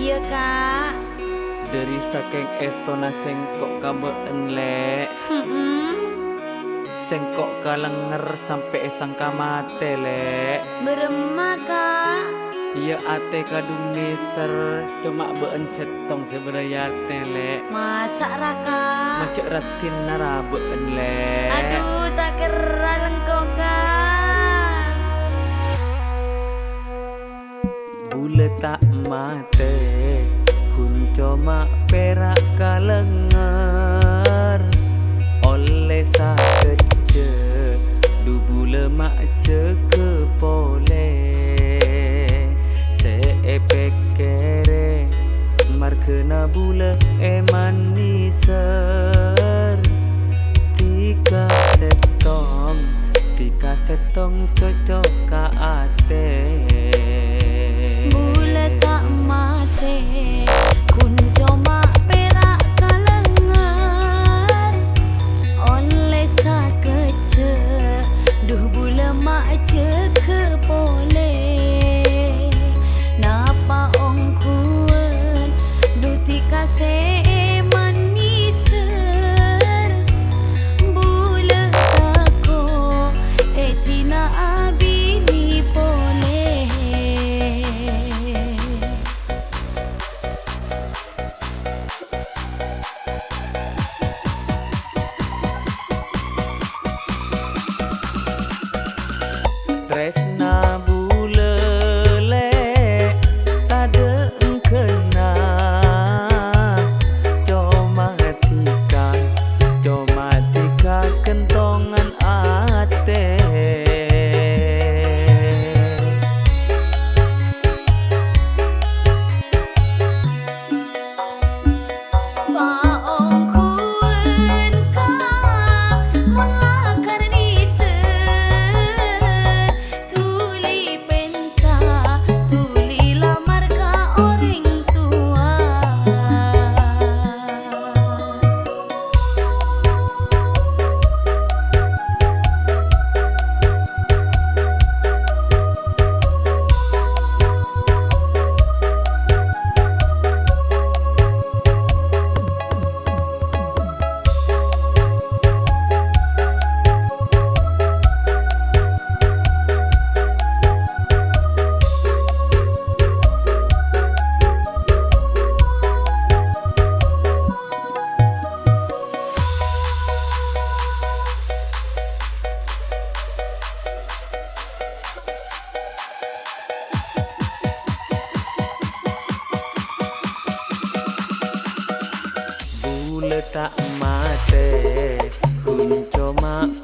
Iya kak. Dari saking estona sengkok kabeen lek. Sengkok kalenger sampai sangka mate lek. Berema kak. Iya ate kadung neser cuma been setong sebenarnya lek. Masak raka. Macet ratin nara been lek. Aduh tak kera lengkok kak. Bule tak mate kunco mak perak kalenger oleh sakece du bule mak ceke pole seepek kere mar kena bule maniser tika setong cocok ka ate. Bule tak mate kunco mak perak kalengan oleh sakece duh bule mak ceke pole napa ong kuen duh tika se maniser bule tako etina abini pole. Tresna bule lek tade engkena coma tika kentongan ate. Paong kuen kak mun lakar diser tuli penta tuli lamar ka orang tua. Bule tak mate kunco mak